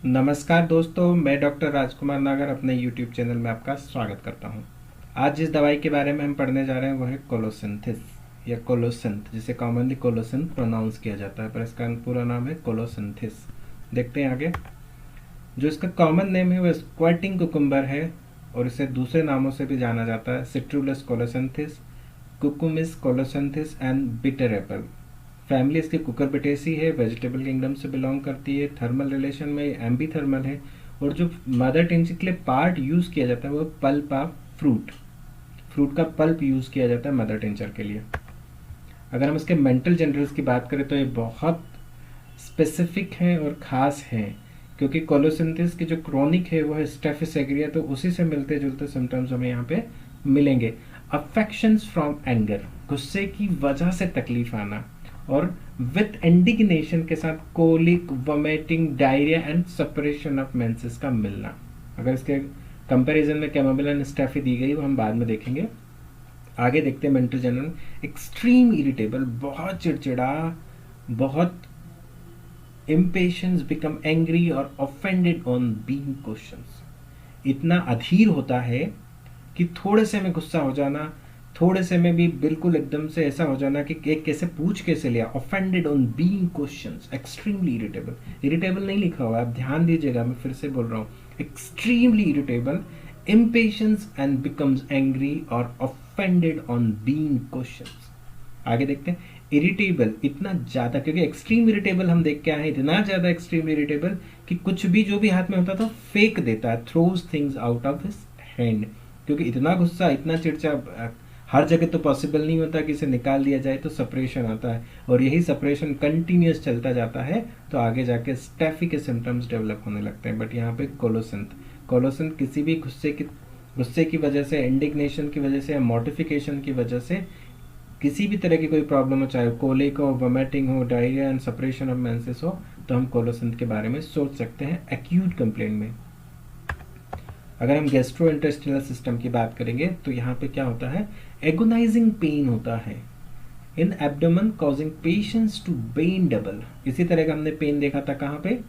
नमस्कार दोस्तों, मैं डॉक्टर राजकुमार नागर अपने यूट्यूब चैनल में आपका स्वागत करता हूं। आज जिस दवाई के बारे में हम पढ़ने जा रहे हैं वो है कोलोसिंथिस या कोलोसिंथ, जिसे कॉमनली कोलोसिंथ प्रोनाउंस किया जाता है, पर इसका पूरा नाम है कोलोसिंथिस। देखते हैं आगे। जो इसका कॉमन नेम है वो स्क्वाटिंग कुकुम्बर है और इसे दूसरे नामों से भी जाना जाता है, citrullus colocynthis, Cucumis colocynthis and bitter Apple. Family इसकी कुकुरबिटेसी है, वेजिटेबल किंगडम से बिलोंग करती है। थर्मल रिलेशन में एम्बी थर्मल है और जो मदर टिंचर के लिए पार्ट यूज किया जाता है वो पल्प ऑफ फ्रूट, फ्रूट का पल्प यूज किया जाता है मदर टिंचर के लिए। अगर हम इसके मेंटल जनरल्स की बात करें तो ये बहुत स्पेसिफिक हैं और ख़ास हैं, क्योंकि कोलोसिंथिस की जो क्रॉनिक है वो है स्टेफिस एग्रिया, तो उसी से मिलते जुलते सिम्टम्स हमें यहाँ पे मिलेंगे। अफेक्शंस फ्रॉम एंगर, गुस्से की वजह से तकलीफ आना, और विथ इंडिग्नेशन के साथ colic, vomiting, diarrhoea and separation of menses का मिलना। अगर इसके कंपैरिजन में कैमोमिल एंड स्टेफी दी गई वो हम बाद में देखेंगे। आगे देखते हैं मेंटल जनरल। एक्सट्रीम इरिटेबल, बहुत चिड़चिड़ा, बहुत इम्पेशंस, बिकम एंग्री और ऑफेंडेड ऑन बीइंग क्वेश्चंस। इतना अधीर होता है कि थोड़े से में गुस्सा हो जाना, थोड़े से में भी बिल्कुल एकदम से ऐसा हो जाना कि एक कैसे पूछ कैसे लिया। Offended on being questions, extremely irritable. Irritable नहीं लिखा हुआ है, आप ध्यान दीजिएगा, मैं फिर से बोल रहा हूँ, extremely irritable, impatience and becomes angry और ऑफेंडेड ऑन बीइंग क्वेश्चंस। आगे देखते हैं। इरिटेबल, इतना ज्यादा, क्योंकि एक्सट्रीम इरिटेबल हम देख के आए हैं, इतना ज्यादा एक्सट्रीम इरिटेबल कि कुछ भी जो भी हाथ में होता था फेंक देता है, throws things out of his hand. क्योंकि इतना गुस्सा, इतना चिड़चिड़ा हर जगह तो पॉसिबल नहीं होता कि इसे निकाल दिया जाए, तो सेपरेशन आता है और यही सेपरेशन कंटिन्यूस चलता जाता है, तो आगे जाके स्टेफी के सिम्टम्स डेवलप होने लगते हैं। बट यहाँ पे कोलोसिंथ किसी भी गुस्से की वजह से, इंडिग्नेशन की वजह से, मॉर्टिफिकेशन की वजह से, किसी भी तरह की कोई प्रॉब्लम हो, चाहे कोलिक हो, वोमिटिंग हो, diarrhoea and separation of menses हो, तो हम कोलोसिंथ के बारे में सोच सकते हैं एक्यूट कंप्लेंट में। अगर हम गैस्ट्रो इंटेस्टिनल सिस्टम की बात करेंगे तो यहाँ पे क्या होता है, एगोनाइजिंग पेन होता है in abdomen causing patients to bend double. इसी तरह का हमने पेन देखा था कहाँ पे,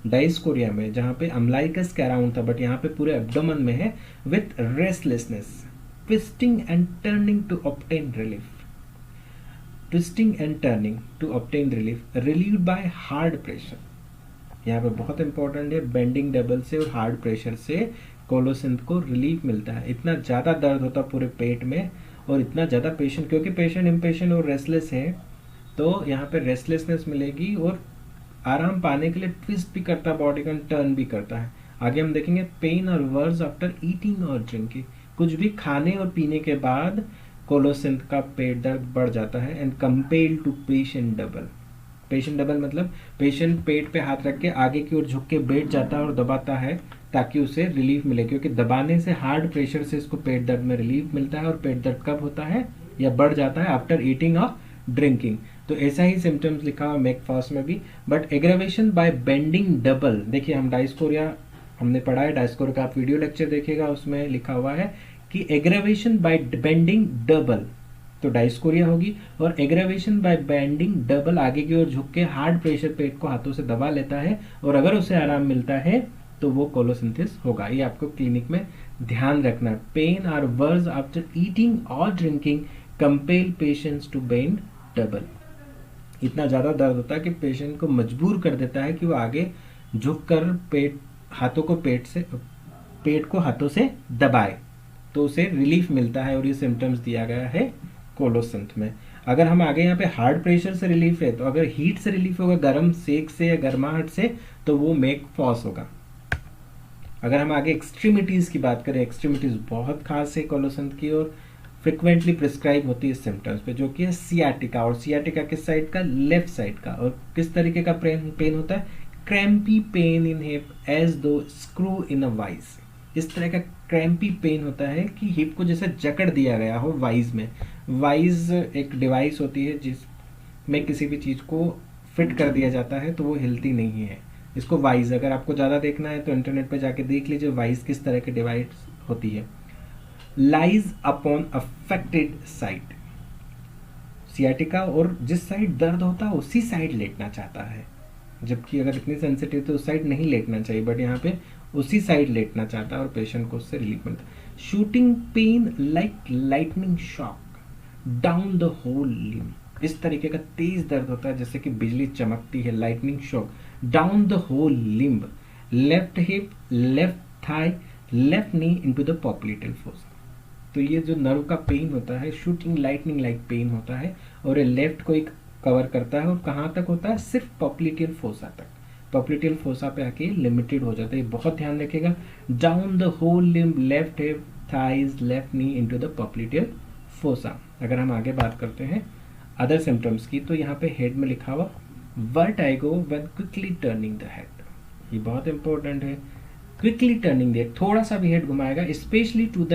डायस्कोरिया में, जहाँ पे अम्लाइकस कैराउन था, बट यहाँ पे पूरे एब्डोमेन में है। With restlessness, twisting and turning to obtain relief, twisting and turning to obtain relief, relieved by hard pressure. यहाँ पे बहुत इंपॉर्टेंट है, बेंडिंग डबल से और हार्ड प्रेशर से कोलोसिंथ को रिलीफ मिलता है। इतना ज़्यादा दर्द होता है पूरे पेट में और इतना ज़्यादा पेशेंट, क्योंकि पेशेंट इम्पेशेंट और रेस्टलेस है, तो यहाँ पे रेस्टलेसनेस मिलेगी और आराम पाने के लिए ट्विस्ट भी करता है बॉडी का, टर्न भी करता है। आगे हम देखेंगे पेन और वर्स आफ्टर ईटिंग और ड्रिंकिंग। कुछ भी खाने और पीने के बाद कोलोसिंथ का पेट दर्द बढ़ जाता है। And compel to patient double. Patient double मतलब पेशेंट पेट पे हाथ रख के आगे की ओर झुक के बैठ जाता है और दबाता है ताकि उसे रिलीफ मिले, क्योंकि दबाने से, हार्ड प्रेशर से इसको पेट दर्द में रिलीफ मिलता है। और पेट दर्द कब होता है या बढ़ जाता है, आफ्टर ईटिंग और ड्रिंकिंग। तो ऐसा ही सिम्टम्स लिखा हुआ मेकफास्ट में भी। But aggravation by bending double, देखिए हम डायस्कोरिया हमने पढ़ा है, डायस्कोरिया का आप वीडियो लेक्चर देखिएगा, उसमें लिखा हुआ है कि एग्रावेशन बाय बेंडिंग डबल, तो डायस्कोरिया होगी। और एग्रावेशन बाय बेंडिंग डबल, आगे की ओर झुक के हार्ड प्रेशर पेट को हाथों से दबा लेता है और अगर उसे आराम मिलता है तो वो कोलोसिंथिस होगा। ये आपको क्लिनिक में ध्यान रखना है। Pain are worse after eating और drinking compel patients to bend double. इतना ज़्यादा दर्द होता है कि पेशेंट को मजबूर कर देता है कि वो आगे झुक कर पेट को हाथों से दबाए, तो उसे रिलीफ मिलता है। और ये सिम्टम्स दिया गया है कोलोसिंथ में। अगर हम आगे यहाँ पे हार्ड प्रेशर से रिलीफ है, तो अगर हीट से रिलीफ होगा, गर्म सेक से या गर्माहट से, तो वो मेकफॉस होगा। अगर हम आगे एक्सट्रीमिटीज की बात करें, एक्सट्रीमिटीज बहुत खास है कोलोसिंथ की और फ्रिक्वेंटली प्रिस्क्राइब होती है सिम्टम्स पे, जो कि है सियाटिका। और सियाटिका किस साइड का, लेफ्ट साइड का। और किस तरीके का पेन होता है, crampy pain in hip as though screw in a vise. इस तरह का क्रैम्पी पेन होता है कि हिप को जैसे जकड़ दिया गया हो वाइज में। वाइज एक डिवाइस होती है जिसमें किसी भी चीज को फिट कर दिया जाता है तो वो हिलती नहीं है, इसको वाइज। अगर आपको ज़्यादा देखना है तो इंटरनेट पे जाके देख लीजिए वाइज किस तरह के डिवाइस होती है। Lies upon affected side, sciatica, और जिस साइड दर्द होता है उसी साइड लेटना चाहता है। जबकि अगर इतनी सेंसिटिव तो उस साइड नहीं लेटना चाहिए, बट यहाँ पे उसी साइड लेटना चाहता है और पेशेंट को उससे रिलीफ मिलता है। Shooting pain like lightning shock down the whole limb, इस तरीके का तेज दर्द होता है जैसे कि बिजली चमकती है, lightning shock down the whole limb, left hip, left thigh, left knee into the popliteal fossa. तो ये जो नर्व का पेन होता है, शूटिंग लाइटनिंग लाइक पेन होता है, और ये लेफ्ट को एक कवर करता है, और कहाँ तक होता है, सिर्फ पॉप्लिटियल फोसा तक। पॉप्लिटियल फोसा पे आके लिमिटेड हो जाता है, बहुत ध्यान रखिएगा। Down the whole limb, left hip, thighs, left knee into the popliteal fossa. अगर हम आगे बात करते हैं अदर सिम्टम्स की, तो यहाँ पे हेड में लिखा हुआ vertigo when quickly turning the head, ये बहुत इंपॉर्टेंट है। क्विकली टर्निंग द, थोड़ा सा भी हेड घुमाएगा, specially to the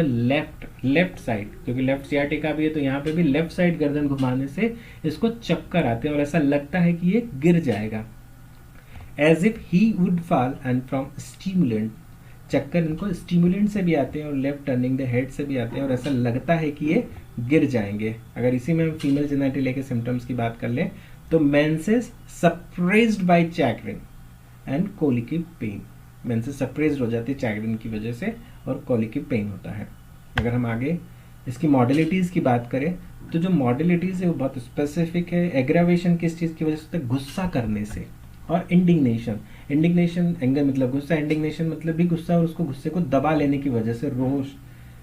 left side, क्योंकि लेफ्ट सियाटिका भी है, तो यहाँ पे भी लेफ्ट साइड गर्दन घुमाने से इसको चक्कर आते हैं और ऐसा लगता है कि ये गिर जाएगा, as if he would fall and from stimulant. चक्कर इनको स्टिमुलेंट से भी आते हैं और लेफ्ट टर्निंग द हेड से भी आते हैं, और ऐसा लगता है कि ये गिर जाएंगे। अगर इसी में हम फीमेल जेनिटलिया के सिम्टम्स की बात कर लें, तो menses suppressed by chagrin and colicky pain, menses suppressed हो जाती है चैग्रिन की वजह से, और कोलिकी पेन होता है। अगर हम आगे इसकी मॉडलिटीज़ की बात करें, तो जो मॉडलिटीज़ है वो बहुत स्पेसिफिक है। एग्रावेशन किस चीज़ की वजह से, गुस्सा करने से, और इंडिग्नेशन, इंडिग्नेशन एंगर मतलब गुस्सा, इंडिग्नेशन मतलब भी गुस्सा, और उसको गुस्से को दबा लेने की वजह से, रोष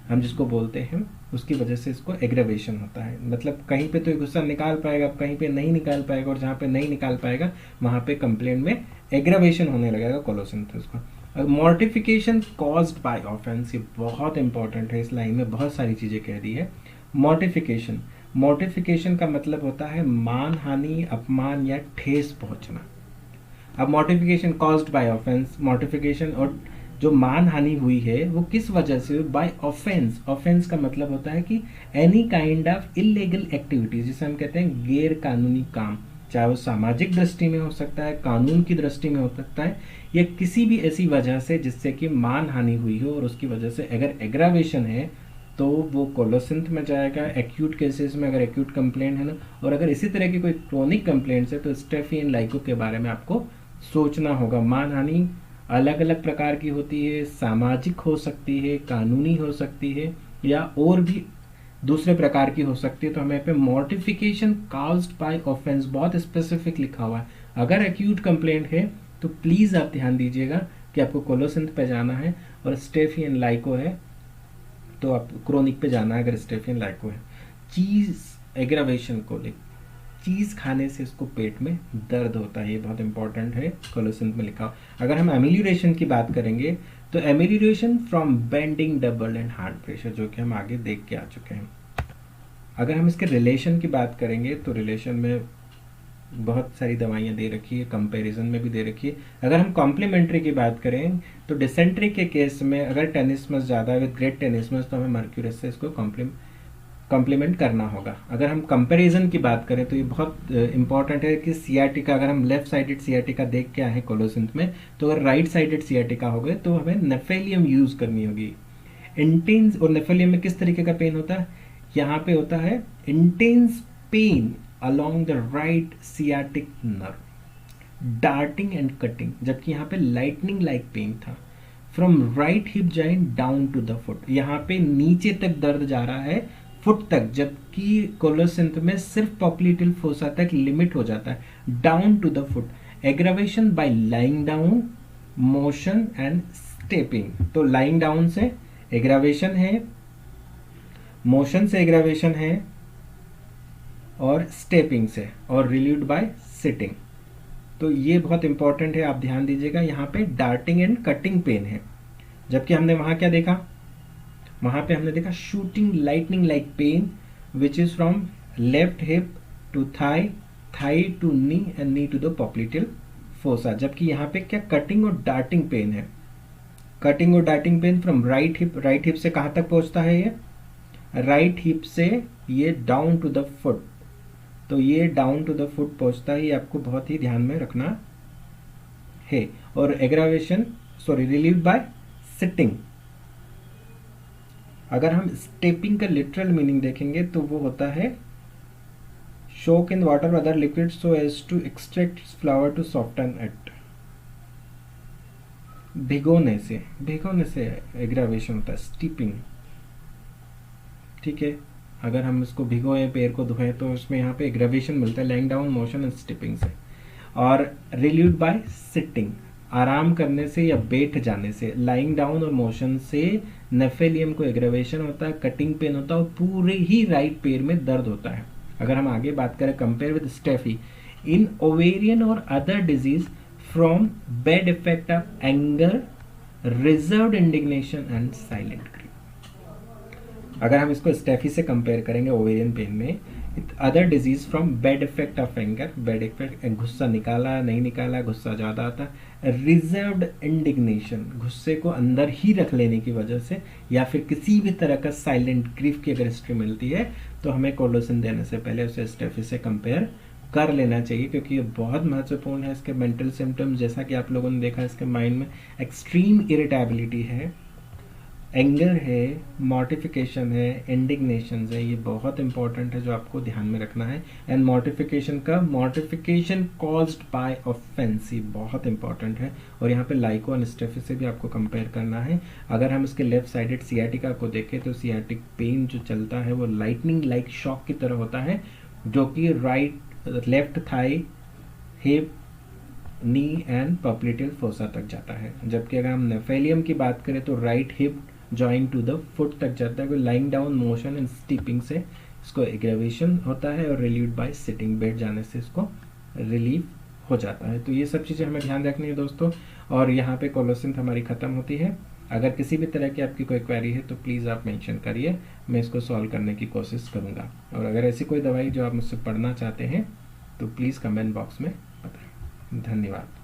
हम जिसको बोलते हैं, उसकी वजह से इसको एग्रावेशन होता है। मतलब कहीं पे तो ये गुस्सा निकाल पाएगा, कहीं पे नहीं निकाल पाएगा, और जहाँ पे नहीं निकाल पाएगा वहाँ पे कंप्लेंट में एग्रावेशन होने लगेगा कोलोसिंथेसिस को। मॉर्टिफिकेशन कॉज्ड बाय ऑफेंस, ये बहुत इंपॉर्टेंट है, इस लाइन में बहुत सारी चीज़ें कह दी है। मॉर्टिफिकेशन, मॉर्टिफिकेशन का मतलब होता है मान हानि, अपमान या ठेस पहुंचना। अब mortification caused by offence, mortification और जो मान हानि हुई है वो किस वजह से, बाय ऑफेंस। ऑफेंस का मतलब होता है कि any kind of illegal activities, जिसे हम कहते हैं गैर कानूनी काम, चाहे वो सामाजिक दृष्टि में हो सकता है, कानून की दृष्टि में हो सकता है, या किसी भी ऐसी वजह से जिससे कि मान हानि हुई हो, और उसकी वजह से अगर एग्रावेशन है तो वो कोलोसिंथ में जाएगा। एक्यूट केसेस में अगर एक्यूट कंप्लेंट है ना, और अगर इसी तरह की कोई क्रोनिक कंप्लेंट्स है तो स्टेफी एंड लाइको के बारे में आपको सोचना होगा। मान हानि अलग अलग प्रकार की होती है, सामाजिक हो सकती है, कानूनी हो सकती है, या और भी दूसरे प्रकार की हो सकती है। तो हमें पे मॉर्टिफिकेशन कॉज्ड बाय ऑफेंस बहुत स्पेसिफिक लिखा हुआ है। अगर एक्यूट कंप्लेंट है तो प्लीज आप ध्यान दीजिएगा कि आपको कोलोसिंथ पे जाना है, और स्टेफी एंड लाइको है तो आप क्रोनिक पे जाना है अगर स्टेफी एंड लाइको है। चीज एग्रावेशन को ले, चीज़ खाने से इसको पेट में दर्द होता है, ये बहुत इंपॉर्टेंट है, कोलोसिंथ में लिखा। अगर हम एमिलियोरेशन की बात करेंगे तो amelioration from bending, double and hard pressure, जो कि हम आगे देख के आ चुके हैं। अगर हम इसके रिलेशन की बात करेंगे तो रिलेशन में बहुत सारी दवाइयाँ दे रखी है, कंपैरिजन में भी दे रखी है। अगर हम कॉम्प्लीमेंट्री की बात करें तो डिसेंट्री के केस में अगर टेनिसमस ज़्यादा है विद ग्रेट टेनिसमस, तो हमें मर्क्यूरस से इसको कॉम्प्लीमेंट करना होगा। अगर हम कंपैरिजन की बात करें तो ये बहुत इंपॉर्टेंट है कि सियाटिका, अगर हम लेफ्ट साइडेड सियाटिका देख के आए हैं कोलोसिंथ में, तो अगर राइट साइडेड सियाटिका हो गए तो हमें नेफेलियम यूज करनी होगी। इंटेंस, और नेफेलियम में किस तरीके का पेन होता है, यहाँ पे होता है intense pain along the right sciatic nerve, darting and cutting, जबकि यहाँ पे लाइटनिंग लाइक पेन था। From right hip joint down to the foot, यहाँ पे नीचे तक दर्द जा रहा है फुट तक, जबकि कोलोसिंथ में सिर्फ पॉप्लिटल फोसा तक लिमिट हो जाता है, down to the foot. Aggravation by lying down, motion and stepping. तो लाइंग डाउन से एग्रावेशन है, मोशन से एग्रावेशन है, और स्टेपिंग से, और रिलीव्ड बाय सिटिंग। तो ये बहुत इंपॉर्टेंट है, आप ध्यान दीजिएगा। यहाँ पे डार्टिंग एंड कटिंग पेन है, जबकि हमने वहां क्या देखा, वहां पे हमने देखा shooting lightning like pain which is from left hip to thigh, thigh to knee and knee to the popliteal fossa. जबकि यहाँ पे क्या, कटिंग और डार्टिंग पेन है। कटिंग और darting pain from right hip, right hip से कहाँ तक पहुंचता है ये, राइट हिप से ये डाउन टू द फुट, तो ये डाउन टू द फुट पहुंचता है, ये आपको बहुत ही ध्यान में रखना है। और aggravation, sorry, relieved by sitting. अगर हम स्टेपिंग का लिटरल मीनिंग देखेंगे तो वो होता है soak in water other liquid so as to extract flower to soften it. भिगोने से एग्रावेशन होता है, स्टीपिंग। ठीक है, अगर हम इसको भिगोए, पैर को धोएं, तो उसमें यहाँ पे एग्रावेशन मिलता है lying down motion and stepping से। और रिलीव्ड बाय सिटिंग, आराम करने से या बैठ जाने से। लाइंग डाउन और मोशन से नेफेलियम को एग्रावेशन होता है, कटिंग पेन होता है और पूरे ही राइट पैर में दर्द होता है। अगर हम आगे बात करें compare with Staphy, in ovarian और other disease from bad effect of anger, reserved indignation and silent grief. अगर हम इसको स्टेफी से कंपेयर करेंगे ओवेरियन पेन में, other disease from bad effect of anger, bad effect, गुस्सा निकाला नहीं निकाला, गुस्सा ज़्यादा आता, रिजर्व्ड इंडिग्नेशन, गुस्से को अंदर ही रख लेने की वजह से, या फिर किसी भी तरह का साइलेंट ग्रीफ की अगर हिस्ट्री मिलती है तो हमें कोलोसिन देने से पहले उसे स्टेफी से कंपेयर कर लेना चाहिए, क्योंकि ये बहुत महत्वपूर्ण है। इसके मेंटल सिम्टम्स, जैसा कि आप लोगों ने देखा, इसके माइंड में एक्सट्रीम इरिटेबिलिटी है, एंगर है, मॉर्टिफिकेशन है, इंडिग्नेशन है। ये बहुत इंपॉर्टेंट है जो आपको ध्यान में रखना है। एंड मॉर्टिफिकेशन का, मॉर्टिफिकेशन कॉज्ड बाय ऑफेंस, ये बहुत इंपॉर्टेंट है। और यहाँ पे लाइको एंड स्टेफी से भी आपको कंपेयर करना है। अगर हम इसके लेफ्ट साइडेड सियाटिका को देखें तो सियाटिक पेन जो चलता है वो लाइटनिंग लाइक शॉक की तरह होता है, जो कि left thigh, hip, knee and popliteal fossa तक जाता है। जबकि अगर हम नेफेलियम की बात करें तो right hip joint to the foot तक जाता है। Lying down motion and stepping से इसको एग्रावेशन होता है, और रिलीव्ड बाय सिटिंग, बैठ जाने से इसको रिलीव हो जाता है। तो ये सब चीज़ें हमें ध्यान रखनी है दोस्तों। और यहाँ पे कोलोसिन हमारी ख़त्म होती है। अगर किसी भी तरह की आपकी कोई क्वेरी है तो प्लीज़ आप मेंशन करिए, मैं इसको सॉल्व करने की कोशिश करूँगा। और अगर ऐसी कोई दवाई जो आप मुझसे पढ़ना चाहते हैं तो प्लीज़ कमेंट बॉक्स में बताएं। धन्यवाद।